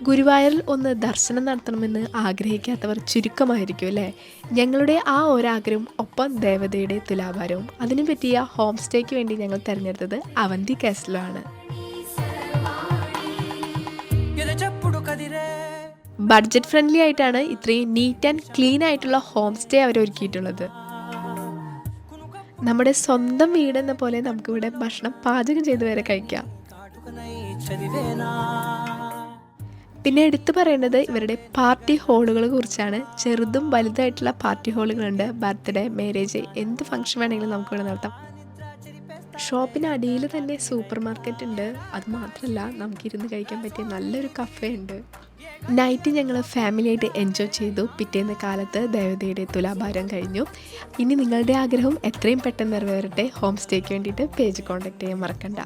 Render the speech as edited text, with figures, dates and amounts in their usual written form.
ഗുരുവായൂരിൽ ഒന്ന് ദർശനം നടത്തണമെന്ന് ആഗ്രഹിക്കാത്തവർ ചുരുക്കമായിരിക്കും അല്ലേ? ഞങ്ങളുടെ ആ ഒരാഗ്രഹം ഒപ്പം ദേവതയുടെ തുലാഭാരവും അതിനു പറ്റിയ ഹോം സ്റ്റേക്ക് വേണ്ടി ഞങ്ങൾ തിരഞ്ഞെടുത്തത് അവന്തി കാസിലാണ്. ബഡ്ജറ്റ് ഫ്രണ്ട്ലി ആയിട്ടാണ് ഇത്രയും നീറ്റ് ആൻഡ് ക്ലീൻ ആയിട്ടുള്ള ഹോം സ്റ്റേ അവർ ഒരുക്കിയിട്ടുള്ളത്. നമ്മുടെ സ്വന്തം വീടെന്ന പോലെ നമുക്കിവിടെ ഭക്ഷണം പാചകം ചെയ്ത് വരെ കഴിക്കാം. പിന്നെ എടുത്തു പറയേണ്ടത് ഇവരുടെ പാർട്ടി ഹാളുകളെ കുറിച്ചാണ്. ചെറുതും വലുതായിട്ടുള്ള പാർട്ടി ഹാളുകളുണ്ട്. ബർത്ത്ഡേ, മാരേജ്, എന്ത് ഫംഗ്ഷൻ വേണമെങ്കിലും നമുക്കിവിടെ നടത്താം. ഷോപ്പിന് അടിയിൽ തന്നെ സൂപ്പർ മാർക്കറ്റ് ഉണ്ട്. അതുമാത്രമല്ല നമുക്കിരുന്ന് കഴിക്കാൻ പറ്റിയ നല്ലൊരു കഫേ ഉണ്ട്. നൈറ്റ് ഞങ്ങൾ ഫാമിലിയായിട്ട് എൻജോയ് ചെയ്തു. പിറ്റേന്ന് കാലത്ത് ദേവതയുടെ തുലാഭാരം കഴിഞ്ഞു. ഇനി നിങ്ങളുടെ ആഗ്രഹം എത്രയും പെട്ടെന്ന് നിറവേറട്ടെ. ഹോം സ്റ്റേക്ക് വേണ്ടിയിട്ട് പേജ് കോൺടാക്ട് ചെയ്യാൻ മറക്കണ്ട.